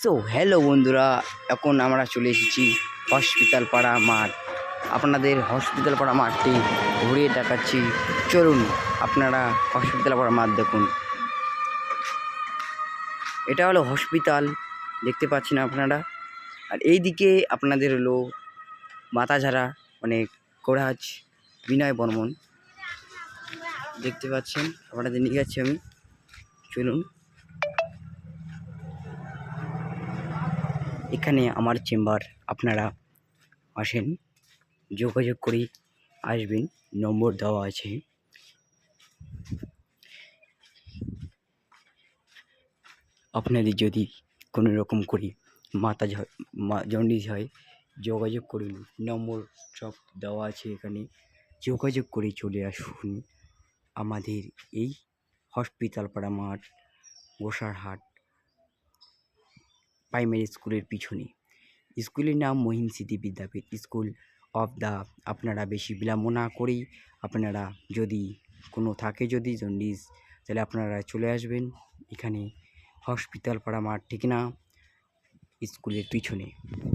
So hello বন্ধুরা, এখন আমরা চলে এসেছি হসপিটাল পাড়া মাঠ। আপনাদের হসপিটাল পাড়া মাঠটি ঘুরিয়ে দেখাচ্ছি। চলুন আপনারা হসপিটাল পাড়া মাঠ দেখুন। এটা হলো হসপিটাল, দেখতে পাচ্ছেন আপনারা। আর এই দিকে আপনাদের হলো মাথাঝাড়া, মানে কোরাজ বিনয় বর্মন, দেখতে পাচ্ছেন। আপনাদের নিয়ে যাচ্ছি আমি, চলুন। এখানে আমার চেম্বার, আপনারা আসেন, যোগাযোগ করে আসবেন, নম্বর দেওয়া আছে। আপনাদের যদি কোনো রকম করে জন্ডিস হয়, যোগাযোগ করুন, নম্বর সব দেওয়া আছে এখানে। যোগাযোগ করে চলে আসুন আমাদের এই হসপিটাল পাড়া মাঠ, গোসারহাট প্রাইমারি স্কুলের পিছনে। স্কুলের নাম মহিম স্মৃতি বিদ্যাপীঠ স্কুল অফ দ্য। আপনারা বেশি বিলম্ব না করেই আপনারা যদি কোনো থাকে যদি জন্ডিস, তাহলে আপনারা চলে আসবেন এখানে হসপিটাল পাড়া মাঠ, ঠিক না, স্কুলের পিছনে।